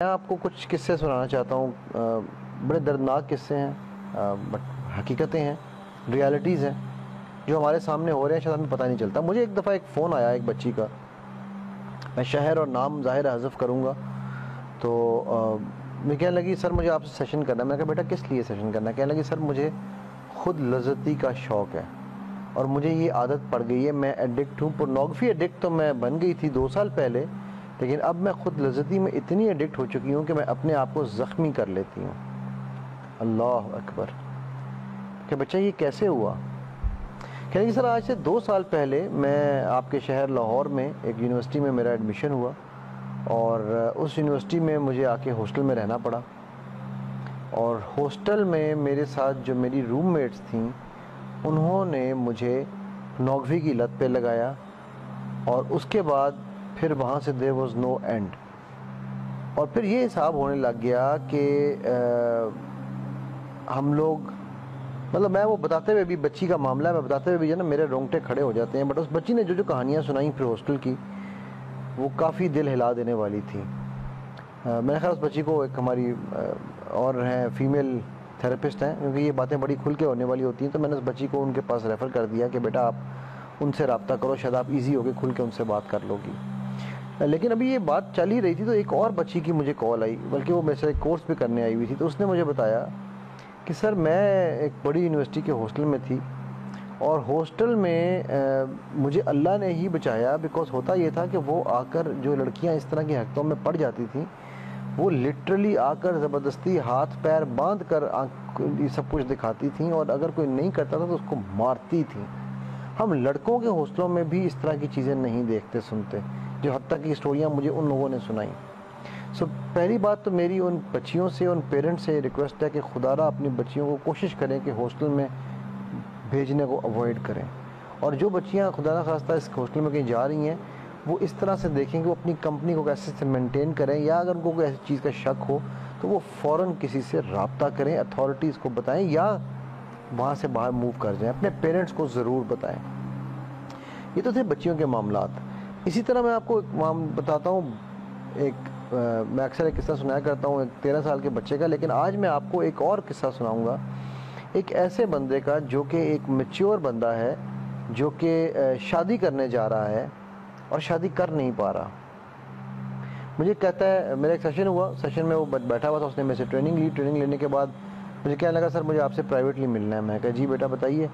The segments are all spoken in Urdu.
میں آپ کو کچھ قصے سنانا چاہتا ہوں، بڑے دردناک قصے ہیں، بٹ حقیقتیں ہیں، ریالٹیز ہیں جو ہمارے سامنے ہو رہے ہیں، شاید ہمیں پتہ نہیں چلتا۔ مجھے ایک دفعہ ایک فون آیا ایک بچی کا، میں شہر اور نام ظاہر حذف کروں گا، تو میں کہنے لگی سر مجھے آپ سے سیشن کرنا ہے۔ میں نے کہا بیٹا کس لیے سیشن کرنا ہے؟ کہنے لگی سر مجھے خود لذتی کا شوق ہے اور مجھے یہ عادت پڑ گئی ہے، میں ایڈکٹ ہوں، پورنوگرافی ایڈکٹ تو میں بن گئی تھی 2 سال پہلے، لیکن اب میں خود لذتی میں اتنی ایڈکٹ ہو چکی ہوں کہ میں اپنے آپ کو زخمی کر لیتی ہوں۔ اللہ اکبر! کہ بچہ یہ کیسے ہوا؟ کہنے لگی سر آج سے 2 سال پہلے میں آپ کے شہر لاہور میں ایک یونیورسٹی میں میرا ایڈمیشن ہوا، اور اس یونیورسٹی میں مجھے آ کے ہاسٹل میں رہنا پڑا، اور ہاسٹل میں میرے ساتھ جو میری روم میٹس تھیں انہوں نے مجھے پورنوگرافی کی لت پہ لگایا، اور اس کے بعد پھر وہاں سے there was no end۔ اور پھر یہ حساب ہونے لگ گیا کہ ہم لوگ، مطلب میں وہ بتاتے ہوئے بھی، بچی کا معاملہ میں بتاتے ہوئے بھی جو نا میرے رونگٹے کھڑے ہو جاتے ہیں، بٹ اس بچی نے جو کہانیاں سنائیں پھر ہاسٹل کی، وہ کافی دل ہلا دینے والی تھی۔ میرے خیال اس بچی کو ایک ہماری اور ہیں فیمیل تھراپسٹ ہیں، کیونکہ یہ باتیں بڑی کھل کے ہونے والی ہوتی ہیں، تو میں نے اس بچی کو ان کے پاس ریفر کر دیا کہ بیٹا آپ ان سے رابطہ کرو، شاید آپ ایزی ہو کے کھل کے ان سے بات کر لو گی۔ لیکن ابھی یہ بات چل ہی رہی تھی تو ایک اور بچی کی مجھے کال آئی، بلکہ وہ میرے سے ایک کورس بھی کرنے آئی ہوئی تھی، تو اس نے مجھے بتایا کہ سر میں ایک بڑی یونیورسٹی کے ہاسٹل میں تھی، اور ہاسٹل میں مجھے اللہ نے ہی بچایا، بیکاز ہوتا یہ تھا کہ وہ آ کر جو لڑکیاں اس طرح کی حرکتوں میں پڑ جاتی تھیں، وہ لٹرلی آ کر زبردستی ہاتھ پیر باندھ کر یہ سب کچھ دکھاتی تھیں، اور اگر کوئی نہیں کرتا تھا تو اس کو مارتی تھیں۔ ہم لڑکوں کے ہاسٹلوں میں بھی اس طرح کی چیزیں نہیں دیکھتے سنتے، جو حد تک کی اسٹوریاں مجھے ان لوگوں نے سنائیں۔ پہلی بات تو میری ان بچیوں سے، ان پیرنٹس سے ریکویسٹ ہے کہ خدا را اپنی بچیوں کو کوشش کریں کہ ہاسٹل میں بھیجنے کو اوائڈ کریں، اور جو بچیاں خدا نہ خواستہ اس ہاسٹل میں کہیں جا رہی ہیں وہ اس طرح سے دیکھیں کہ وہ اپنی کمپنی کو کیسے سے مینٹین کریں، یا اگر ان کو کوئی ایسی چیز کا شک ہو تو وہ فوراً کسی سے رابطہ کریں، اتھارٹیز کو بتائیں، یا وہاں سے باہر موو کر جائیں، اپنے پیرنٹس کو ضرور بتائیں۔ یہ تو تھے بچیوں کے معاملات۔ اسی طرح میں آپ کو بتاتا ہوں، میں اکثر ایک قصہ سنایا کرتا ہوں ایک 13 سال کے بچے کا، لیکن آج میں آپ کو ایک اور قصہ سناؤں گا ایک ایسے بندے کا جو کہ ایک میچور بندہ ہے، جو کہ شادی کرنے جا رہا ہے اور شادی کر نہیں پا رہا۔ مجھے کہتا ہے، میرا ایک سیشن ہوا، سیشن میں وہ بیٹھا ہوا تھا، اس نے میرے سے ٹریننگ لی، ٹریننگ لینے کے بعد مجھے کہنے لگا سر مجھے آپ سے پرائیویٹلی ملنا ہے۔ میں کہا جی بیٹا بتائیے۔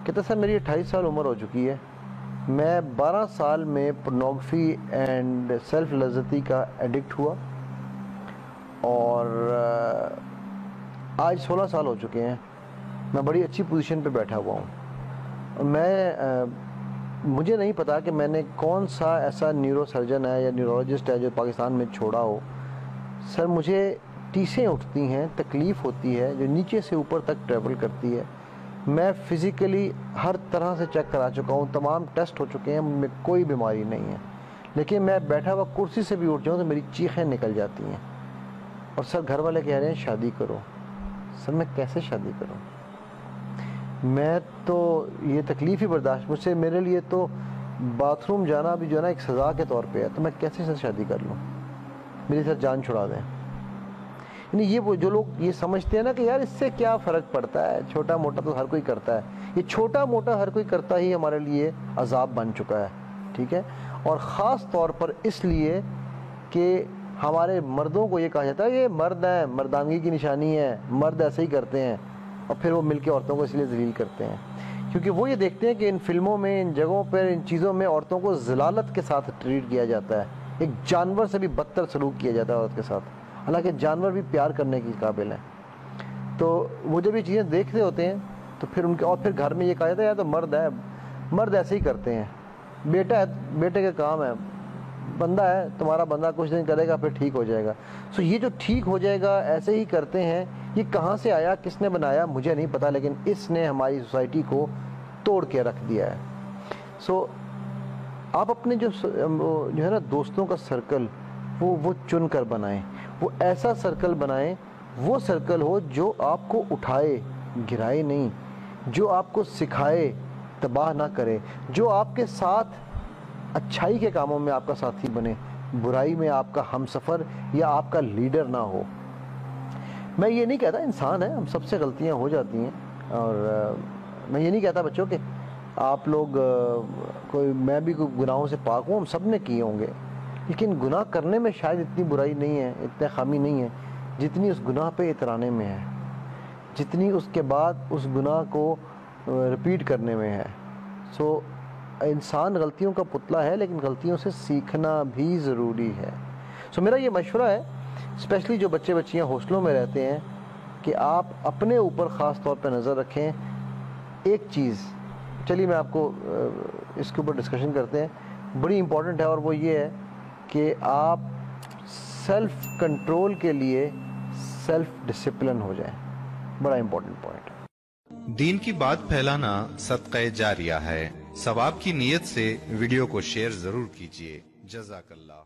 کہتا سر میری 28 سال عمر ہو چکی ہے، میں 12 سال میں پورنوگرافی اینڈ سیلف لذتی کا ایڈکٹ ہوا، اور آج 16 سال ہو چکے ہیں، میں بڑی اچھی پوزیشن پہ بیٹھا ہوا ہوں۔ مجھے نہیں پتا کہ میں نے کون سا ایسا نیورو سرجن ہے یا نیورولوجسٹ ہے جو پاکستان میں چھوڑا ہو۔ سر مجھے ٹیسیں اٹھتی ہیں، تکلیف ہوتی ہے جو نیچے سے اوپر تک ٹریول کرتی ہے، میں فزیکلی ہر طرح سے چیک کرا چکا ہوں، تمام ٹیسٹ ہو چکے ہیں، میں کوئی بیماری نہیں ہے، لیکن میں بیٹھا ہوا کرسی سے بھی اٹھ جاؤں تو میری چیخیں نکل جاتی ہیں، اور سر گھر والے کہہ رہے ہیں شادی کرو۔ سر میں کیسے شادی کروں؟ میں تو یہ تکلیف ہی برداشت، مجھ سے، میرے لیے تو باتھ روم جانا بھی جو ہے نا ایک سزا کے طور پہ ہے، تو میں کیسے سے شادی کر لوں؟ میری سر جان چھڑا دیں۔ یعنی یہ وہ جو لوگ یہ سمجھتے ہیں نا کہ یار اس سے کیا فرق پڑتا ہے، چھوٹا موٹا تو ہر کوئی کرتا ہے، یہ چھوٹا موٹا ہر کوئی کرتا ہی ہمارے لیے عذاب بن چکا ہے، ٹھیک ہے؟ اور خاص طور پر اس لیے کہ ہمارے مردوں کو یہ کہا جاتا ہے یہ مرد ہیں، مردانگی کی نشانی ہے، مرد ایسے ہی کرتے ہیں، اور پھر وہ مل کے عورتوں کو اس لیے ذلیل کرتے ہیں، کیونکہ وہ یہ دیکھتے ہیں کہ ان فلموں میں، ان جگہوں پر، ان چیزوں میں عورتوں کو ذلالت کے ساتھ ٹریٹ کیا جاتا ہے، ایک جانور سے بھی بدتر سلوک کیا جاتا ہے عورت کے ساتھ، حالانکہ جانور بھی پیار کرنے کی قابل ہیں۔ تو وہ جب یہ چیزیں دیکھتے ہوتے ہیں تو پھر ان کے، اور پھر گھر میں یہ کہا جاتا ہے یا تو مرد ہے، مرد ایسے ہی کرتے ہیں، بیٹا ہے بیٹے کا کام ہے، بندہ ہے تمہارا بندہ کچھ دن کرے گا پھر ٹھیک ہو جائے گا۔ یہ جو ٹھیک ہو جائے گا ایسے ہی کرتے ہیں، یہ کہاں سے آیا، کس نے بنایا مجھے نہیں پتا، لیکن اس نے ہماری سوسائٹی کو توڑ کے رکھ دیا ہے۔ آپ اپنے جو ہے نا دوستوں کا سرکل وہ چن کر بنائیں، وہ ایسا سرکل بنائیں، وہ سرکل ہو جو آپ کو اٹھائے گرائے نہیں، جو آپ کو سکھائے تباہ نہ کرے، جو آپ کے ساتھ اچھائی کے کاموں میں آپ کا ساتھی بنے، برائی میں آپ کا ہم سفر یا آپ کا لیڈر نہ ہو. میں یہ نہیں کہتا، انسان ہے، ہم سب سے غلطیاں ہو جاتی ہیں، اور میں یہ نہیں کہتا بچوں کہ آپ لوگ میں بھی کوئی گناہوں سے پاک ہوں، ہم سب نے کیے ہوں گے، لیکن گناہ کرنے میں شاید اتنی برائی نہیں ہے، اتنے خامی نہیں ہے جتنی اس گناہ پہ اترانے میں ہے، جتنی اس کے بعد اس گناہ کو رپیٹ کرنے میں ہے. سو انسان غلطیوں کا پتلا ہے، لیکن غلطیوں سے سیکھنا بھی ضروری ہے. سو میرا یہ مشورہ ہے، اسپیشلی جو بچے بچیاں ہاسٹلوں میں رہتے ہیں، کہ آپ اپنے اوپر خاص طور پہ نظر رکھیں. ایک چیز چلیے میں آپ کو اس کے اوپر ڈسکشن کرتے ہیں، بڑی امپورٹنٹ ہے، اور وہ یہ ہے کہ آپ سیلف کنٹرول کے لیے سیلف ڈسپلن ہو جائیں. بڑا امپورٹنٹ پوائنٹ. دین کی بات پھیلانا صدقہ جاریہ ہے. ثواب کی نیت سے ویڈیو کو شیئر ضرور کیجیے. جزاک اللہ.